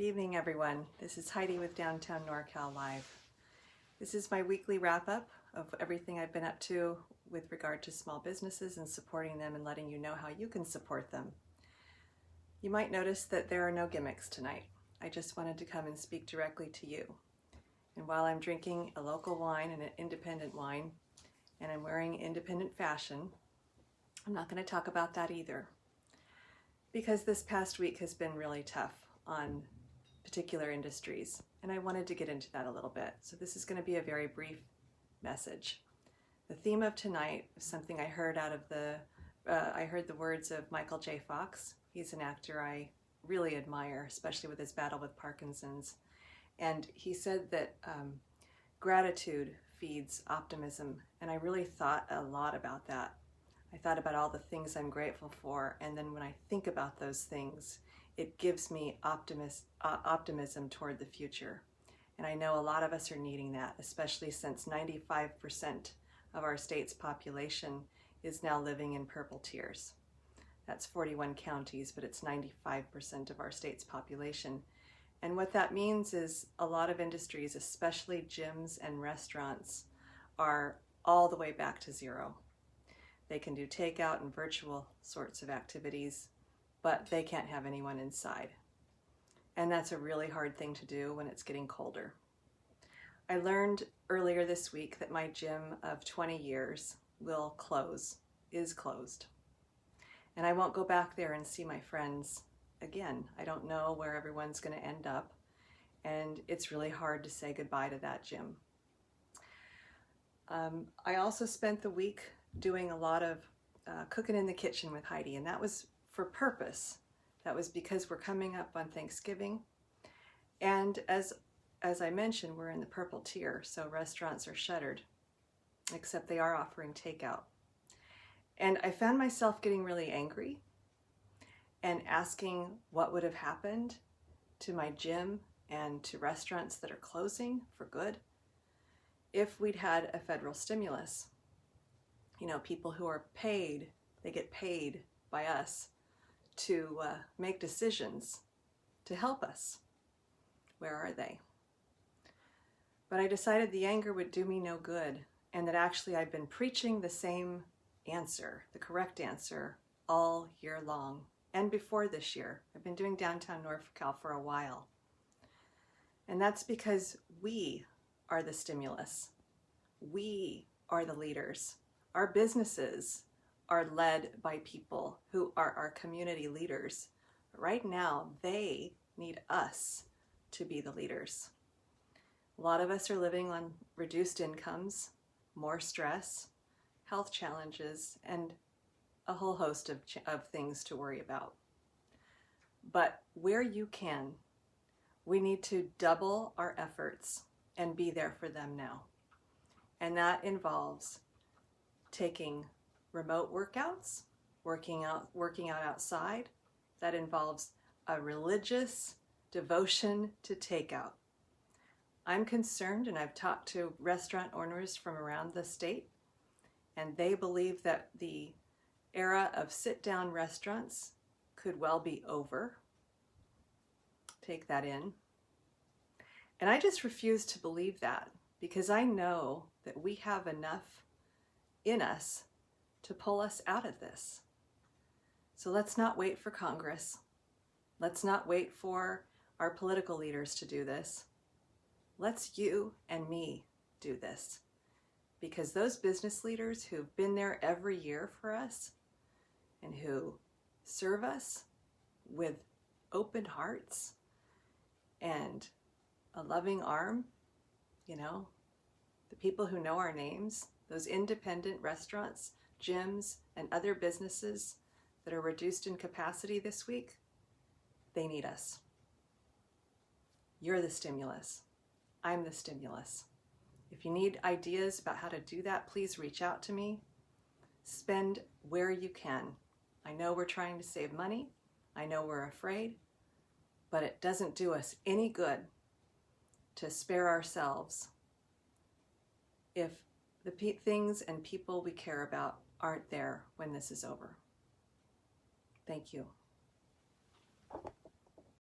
Good evening, everyone. This is Heidi with Downtown NorCal Live. This is my weekly wrap-up of everything I've been up to with regard to small businesses and supporting them and letting you know how you can support them. You might notice that there are no gimmicks tonight. I just wanted to come and speak directly to you. And while I'm drinking a local wine and an independent wine, and I'm wearing independent fashion, I'm not going to talk about that either. Because this past week has been really tough on particular industries, and I wanted to get into that a little bit. So this is going to be a very brief message. The theme of tonight is something I heard out of I heard the words of Michael J. Fox. He's an actor I really admire, especially with his battle with Parkinson's. And he said that gratitude feeds optimism, and I really thought a lot about that. I thought about all the things I'm grateful for, and then when I think about those things, it gives me optimism toward the future. And I know a lot of us are needing that, especially since 95% of our state's population is now living in purple tiers. That's 41 counties, but it's 95% of our state's population. And what that means is a lot of industries, especially gyms and restaurants, are all the way back to zero. They can do takeout and virtual sorts of activities, but they can't have anyone inside. And that's a really hard thing to do when it's getting colder. I learned earlier this week that my gym of 20 years is closed. And I won't go back there and see my friends again. I don't know where everyone's going to end up, and it's really hard to say goodbye to that gym. I also spent the week doing a lot of cooking in the kitchen with Heidi, and that was for purpose. That was because we're coming up on Thanksgiving, and as I mentioned, we're in the purple tier, so restaurants are shuttered, except they are offering takeout. And I found myself getting really angry and asking what would have happened to my gym and to restaurants that are closing for good if we'd had a federal stimulus. You know, people who are paid, they get paid by us to make decisions to help us. Where are they? But I decided the anger would do me no good, and that actually I've been preaching the same answer, the correct answer, all year long. And before this year, I've been doing Downtown NorCal for a while. And that's because we are the stimulus. We are the leaders. Our businesses are led by people who are our community leaders. Right now, they need us to be the leaders. A lot of us are living on reduced incomes, more stress, health challenges, and a whole host of things to worry about. But where you can, we need to double our efforts and be there for them now. And that involves taking remote workouts, working out outside. That involves a religious devotion to takeout. I'm concerned, and I've talked to restaurant owners from around the state, and they believe that the era of sit-down restaurants could well be over. Take that in. And I just refuse to believe that, because I know that we have enough in us to pull us out of this. So let's not wait for Congress. Let's not wait for our political leaders to do this. Let's you and me do this. Because those business leaders who've been there every year for us and who serve us with open hearts and a loving arm, you know, the people who know our names, those independent restaurants, gyms, and other businesses that are reduced in capacity this week, they need us. You're the stimulus. I'm the stimulus. If you need ideas about how to do that, please reach out to me. Spend where you can. I know we're trying to save money. I know we're afraid, but it doesn't do us any good to spare ourselves if the things and people we care about aren't there when this is over. Thank you.